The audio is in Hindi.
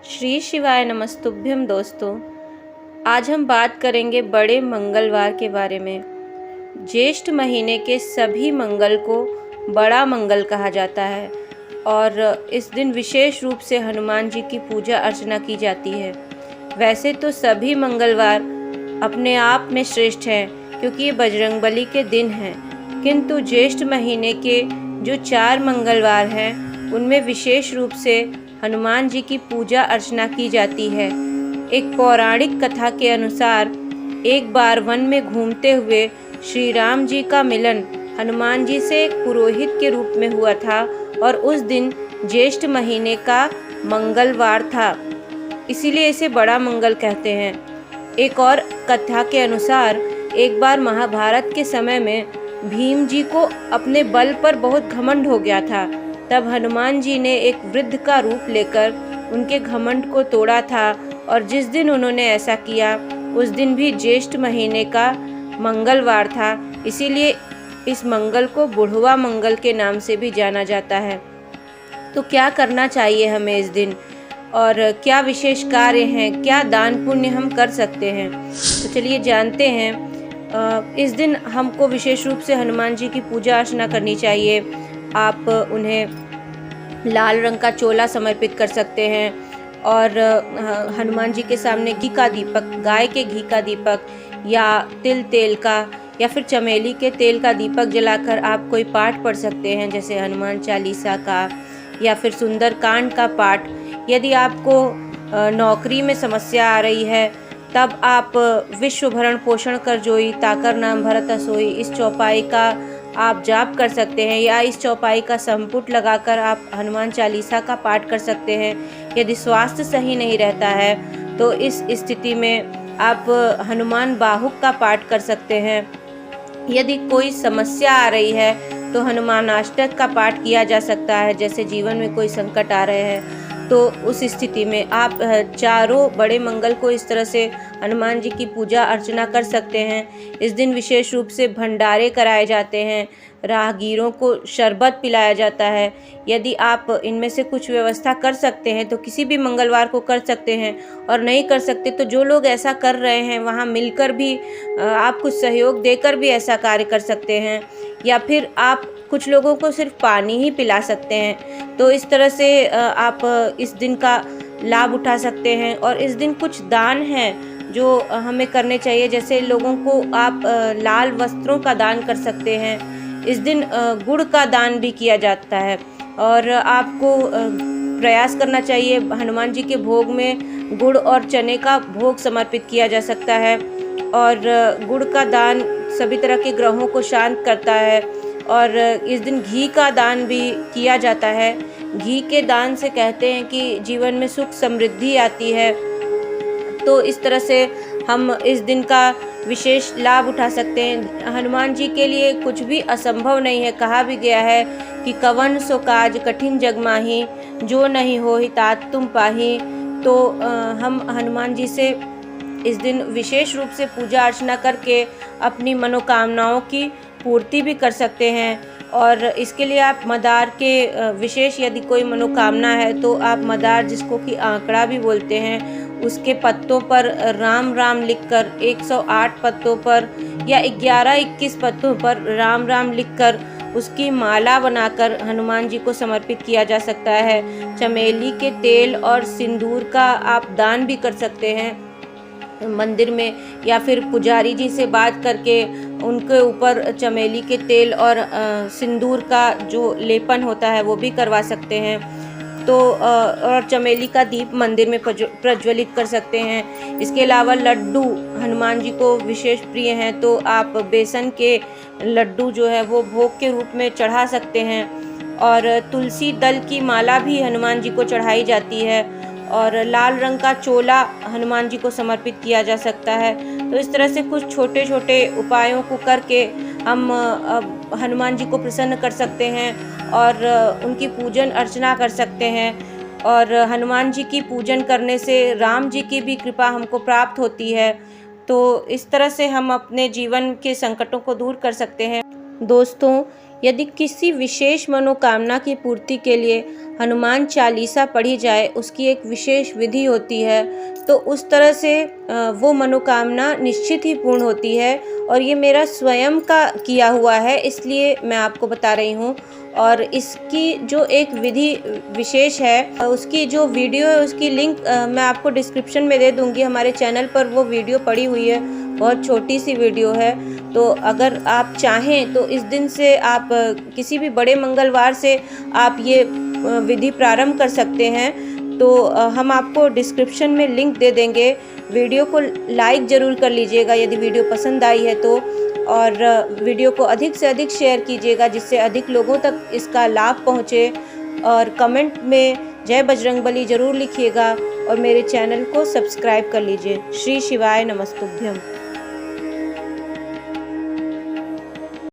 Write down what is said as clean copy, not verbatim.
श्री शिवाय नमस्तुभ्यम। दोस्तों, आज हम बात करेंगे बड़े मंगलवार के बारे में। ज्येष्ठ महीने के सभी मंगल को बड़ा मंगल कहा जाता है और इस दिन विशेष रूप से हनुमान जी की पूजा अर्चना की जाती है। वैसे तो सभी मंगलवार अपने आप में श्रेष्ठ हैं क्योंकि ये बजरंगबली के दिन हैं, किंतु ज्येष्ठ महीने के जो 4 मंगलवार हैं उनमें विशेष रूप से हनुमान जी की पूजा अर्चना की जाती है। एक पौराणिक कथा के अनुसार एक बार वन में घूमते हुए श्री राम जी का मिलन हनुमान जी से एक पुरोहित के रूप में हुआ था और उस दिन ज्येष्ठ महीने का मंगलवार था, इसीलिए इसे बड़ा मंगल कहते हैं। एक और कथा के अनुसार एक बार महाभारत के समय में भीम जी को अपने बल पर बहुत घमंड हो गया था। तब हनुमान जी ने एक वृद्ध का रूप लेकर उनके घमंड को तोड़ा था और जिस दिन उन्होंने ऐसा किया उस दिन भी ज्येष्ठ महीने का मंगलवार था, इसीलिए इस मंगल को बुढ़वा मंगल के नाम से भी जाना जाता है। तो क्या करना चाहिए हमें इस दिन और क्या विशेष कार्य हैं, क्या दान पुण्य हम कर सकते हैं, तो चलिए जानते हैं। इस दिन हमको विशेष रूप से हनुमान जी की पूजा अर्चना करनी चाहिए। आप उन्हें लाल रंग का चोला समर्पित कर सकते हैं और हनुमान जी के सामने घी का दीपक, गाय के घी का दीपक या तिल तेल का या फिर चमेली के तेल का दीपक जलाकर आप कोई पाठ पढ़ सकते हैं, जैसे हनुमान चालीसा का या फिर सुंदरकांड का पाठ। यदि आपको नौकरी में समस्या आ रही है तब आप विश्व भरण पोषण कर जोई ताकर नाम भरत सोई, इस चौपाई का आप जाप कर सकते हैं या इस चौपाई का संपुट लगाकर आप हनुमान चालीसा का पाठ कर सकते हैं। यदि स्वास्थ्य सही नहीं रहता है तो इस स्थिति में आप हनुमान बाहुक का पाठ कर सकते हैं। यदि कोई समस्या आ रही है तो हनुमान अष्टक का पाठ किया जा सकता है, जैसे जीवन में कोई संकट आ रहे हैं तो उस स्थिति में आप चारों बड़े मंगल को इस तरह से हनुमान जी की पूजा अर्चना कर सकते हैं। इस दिन विशेष रूप से भंडारे कराए जाते हैं, राहगीरों को शरबत पिलाया जाता है। यदि आप इनमें से कुछ व्यवस्था कर सकते हैं तो किसी भी मंगलवार को कर सकते हैं, और नहीं कर सकते तो जो लोग ऐसा कर रहे हैं वहाँ मिलकर भी आप कुछ सहयोग देकर भी ऐसा कार्य कर सकते हैं, या फिर आप कुछ लोगों को सिर्फ पानी ही पिला सकते हैं। तो इस तरह से आप इस दिन का लाभ उठा सकते हैं। और इस दिन कुछ दान हैं जो हमें करने चाहिए, जैसे लोगों को आप लाल वस्त्रों का दान कर सकते हैं। इस दिन गुड़ का दान भी किया जाता है और आपको प्रयास करना चाहिए। हनुमान जी के भोग में गुड़ और चने का भोग समर्पित किया जा सकता है और गुड़ का दान सभी तरह के ग्रहों को शांत करता है। और इस दिन घी का दान भी किया जाता है। घी के दान से कहते हैं कि जीवन में सुख समृद्धि आती है। तो इस तरह से हम इस दिन का विशेष लाभ उठा सकते हैं। हनुमान जी के लिए कुछ भी असंभव नहीं है। कहा भी गया है कि कवन सो काज कठिन जग माही, जो नहीं हो ही तात तुम पाही। तो हम हनुमान जी से इस दिन विशेष रूप से पूजा अर्चना करके अपनी मनोकामनाओं की पूर्ति भी कर सकते हैं। और इसके लिए आप मदार के विशेष, यदि कोई मनोकामना है तो आप मदार, जिसको कि आंकड़ा भी बोलते हैं, उसके पत्तों पर राम राम लिखकर 108 पत्तों पर या 11-21 पत्तों पर राम राम लिखकर उसकी माला बनाकर हनुमान जी को समर्पित किया जा सकता है। चमेली के तेल और सिंदूर का आप दान भी कर सकते हैं मंदिर में, या फिर पुजारी जी से बात करके उनके ऊपर चमेली के तेल और सिंदूर का जो लेपन होता है वो भी करवा सकते हैं। तो और चमेली का दीप मंदिर में प्रज्वलित कर सकते हैं। इसके अलावा लड्डू हनुमान जी को विशेष प्रिय हैं, तो आप बेसन के लड्डू जो है वो भोग के रूप में चढ़ा सकते हैं। और तुलसी दल की माला भी हनुमान जी को चढ़ाई जाती है और लाल रंग का चोला हनुमान जी को समर्पित किया जा सकता है। तो इस तरह से कुछ छोटे छोटे उपायों को करके हम हनुमान जी को प्रसन्न कर सकते हैं और उनकी पूजन अर्चना कर सकते हैं। और हनुमान जी की पूजन करने से राम जी की भी कृपा हमको प्राप्त होती है। तो इस तरह से हम अपने जीवन के संकटों को दूर कर सकते हैं। दोस्तों, यदि किसी विशेष मनोकामना की पूर्ति के लिए हनुमान चालीसा पढ़ी जाए उसकी एक विशेष विधि होती है, तो उस तरह से वो मनोकामना निश्चित ही पूर्ण होती है। और ये मेरा स्वयं का किया हुआ है, इसलिए मैं आपको बता रही हूँ। और इसकी जो एक विधि विशेष है, उसकी जो वीडियो है उसकी लिंक मैं आपको डिस्क्रिप्शन में दे दूँगी। हमारे चैनल पर वो वीडियो पड़ी हुई है, बहुत छोटी सी वीडियो है। तो अगर आप चाहें तो इस दिन से आप किसी भी बड़े मंगलवार से आप ये विधि प्रारंभ कर सकते हैं। तो हम आपको डिस्क्रिप्शन में लिंक दे देंगे। वीडियो को लाइक ज़रूर कर लीजिएगा यदि वीडियो पसंद आई है तो, और वीडियो को अधिक से अधिक शेयर कीजिएगा जिससे अधिक लोगों तक इसका लाभ पहुँचे। और कमेंट में जय बजरंगबली ज़रूर लिखिएगा और मेरे चैनल को सब्सक्राइब कर लीजिए। श्री शिवाय नमस्तुभ्यम।